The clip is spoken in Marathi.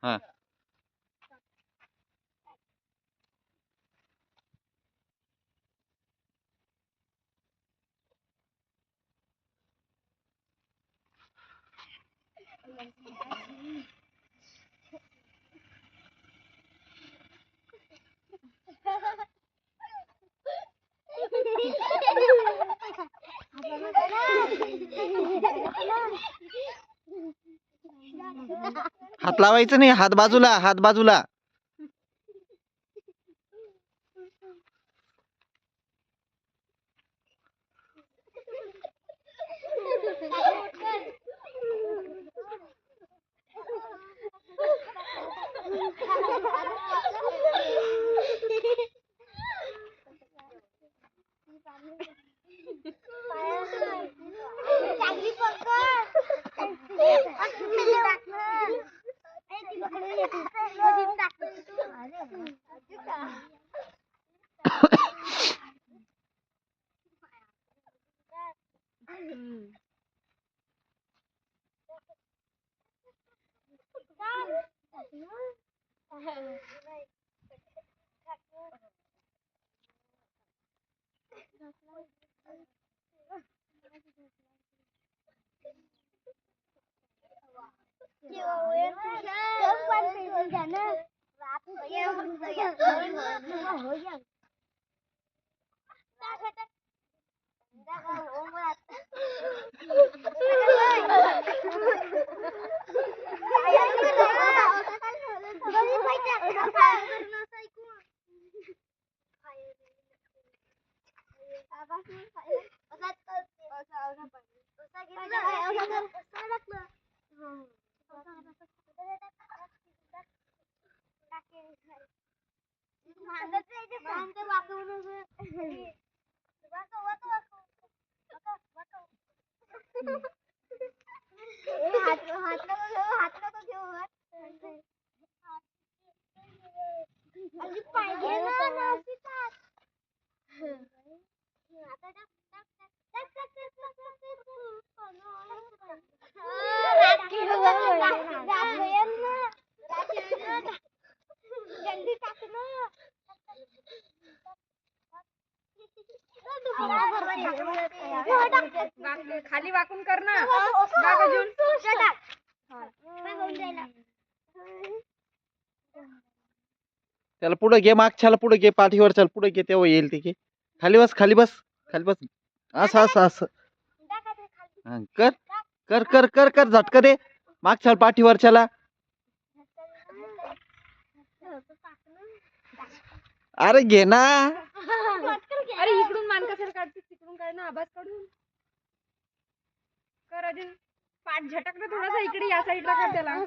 हाँ हात लावायचं नाही, हात बाजूला, हात बाजूला. खाली वाकून कर ना, जागा घेऊन त्याला पुढे घे, मागच्याला पुढे घे, पाठीवर चल, पुढे घे, तेव्हा येईल ते घे. खाली बस, खाली बस, खाली बस. असं असं असं कर कर कर कर कर झटका दे मागच्या पाठीवरच्याला. अरे घे ना. अरे इकडून मान कशाला काढतेस, तिकडून काढ ना, आवाज काढून कर. अजून पाठ झटक ना थोडासा, इकडे या साईडला कर त्याला.